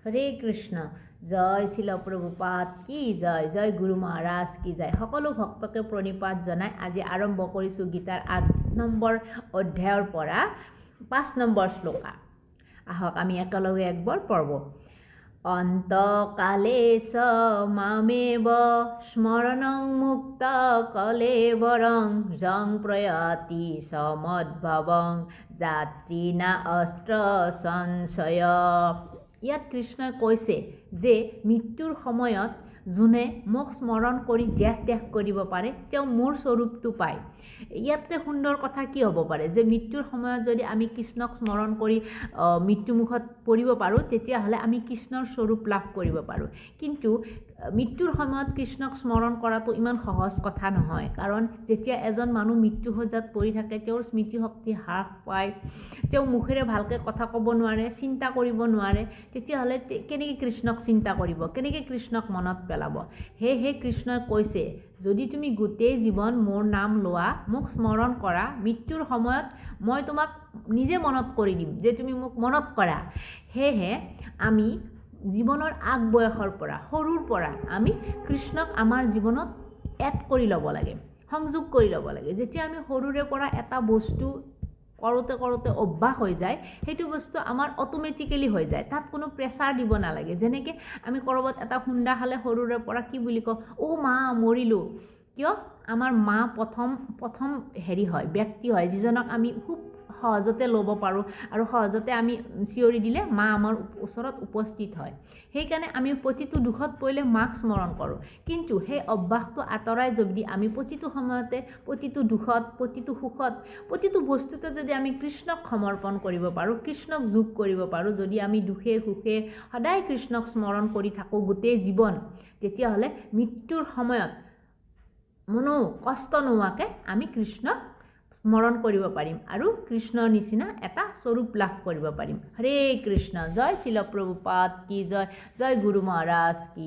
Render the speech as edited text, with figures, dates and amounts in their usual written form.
হৰে কৃষ্ণ জয় শিল প্ৰভুপাদ কি জয় জয় গুৰু মহাৰাজ কি জয় সকলো ভক্তকে প্ৰণিপাত জনাই আজি আৰম্ভ কৰিছোঁ গীতাৰ 8 নম্বৰ অধ্যায়ৰ পৰা 5 নম্বৰ শ্লোকা আহক আমি একেলগে একবাৰ পঢ়ব অন্তকালেশ মামেব স্মৰণং মুক্ত কলেবৰং জং প্ৰয়াতি সমদ্ভৱং যাত্ৰীনা অস্ত্ৰ সঞ্চয় ইয়াত কৃষ্ণই কৈছে যে মৃত্যুৰ সময়ত যোনে মোক স্মৰণ কৰি দেহ ত্যাগ কৰিব পাৰে তেওঁ মোৰ স্বৰূপটো পায় ইয়াতে সুন্দৰ কথা কি হ'ব পাৰে যে মৃত্যুৰ সময়ত যদি আমি কৃষ্ণক স্মৰণ কৰি মৃত্যুমুখত পৰিব পাৰোঁ তেতিয়াহ'লে আমি কৃষ্ণৰ স্বৰূপ লাভ কৰিব পাৰোঁ কিন্তু মৃত্যুৰ সময়ত কৃষ্ণক স্মৰণ কৰাটো ইমান সহজ কথা নহয় কাৰণ যেতিয়া এজন মানুহ মৃত্যু সজ্জাত পৰি থাকে তেওঁৰ স্মৃতিশক্তি হ্ৰাস পায় তেওঁ মুখেৰে ভালকৈ কথা ক'ব নোৱাৰে চিন্তা কৰিব নোৱাৰে তেতিয়াহ'লে কেনেকৈ কৃষ্ণক চিন্তা কৰিব কেনেকৈ কৃষ্ণক মনত পেলাব হে কৃষ্ণই কৈছে যদি তুমি গোটেই জীৱন মোৰ নাম লোৱা মোক স্মৰণ কৰা মৃত্যুৰ সময়ত মই তোমাক নিজে মনত কৰি দিম যে তুমি মোক মনত কৰা সেয়েহে আমি জীৱনৰ আগ বয়সৰ পৰা সৰুৰ পৰা আমি কৃষ্ণক আমাৰ জীৱনত এড কৰি ল'ব লাগে সংযোগ কৰি ল'ব লাগে যেতিয়া আমি সৰুৰে পৰা এটা বস্তু কৰোঁতে অভ্যাস হৈ যায় সেইটো বস্তু আমাৰ অটোমেটিকেলি হৈ যায় তাত কোনো প্ৰেছাৰ দিব নালাগে যেনেকৈ আমি ক'ৰবাত এটা খুন্দা খালে সৰুৰে পৰা কি বুলি কওঁ অ' মা মৰিলোঁ কিয় আমাৰ মা প্ৰথম হয় ব্যক্তি হয় যিজনক আমি খুব সহজতে ল'ব পাৰোঁ আৰু সহজতে আমি চিঞৰি দিলে মা আমাৰ ওচৰত উপস্থিত হয় সেইকাৰণে আমি প্ৰতিটো দুখত পৰিলে মাক স্মৰণ কৰোঁ কিন্তু সেই অভ্যাসটো আঁতৰাই যদি আমি প্ৰতিটো সময়তে প্ৰতিটো দুখত প্ৰতিটো সুখত প্ৰতিটো বস্তুতে যদি আমি কৃষ্ণক সমৰ্পণ কৰিব পাৰোঁ কৃষ্ণক যোগ কৰিব পাৰোঁ যদি আমি দুখে সুখে সদায় কৃষ্ণক স্মৰণ কৰি থাকোঁ গোটেই জীৱন তেতিয়াহ'লে মৃত্যুৰ সময়ত কষ্ট নোহোৱাকৈ আমি কৃষ্ণক স্মৰণ কৰিব পাৰিম আৰু কৃষ্ণৰ নিচিনা এটা স্বৰূপ লাভ কৰিব পাৰিম হৰে কৃষ্ণ জয় শিল প্ৰভুপাদ কি জয় জয় গুৰু মহাৰাজ কি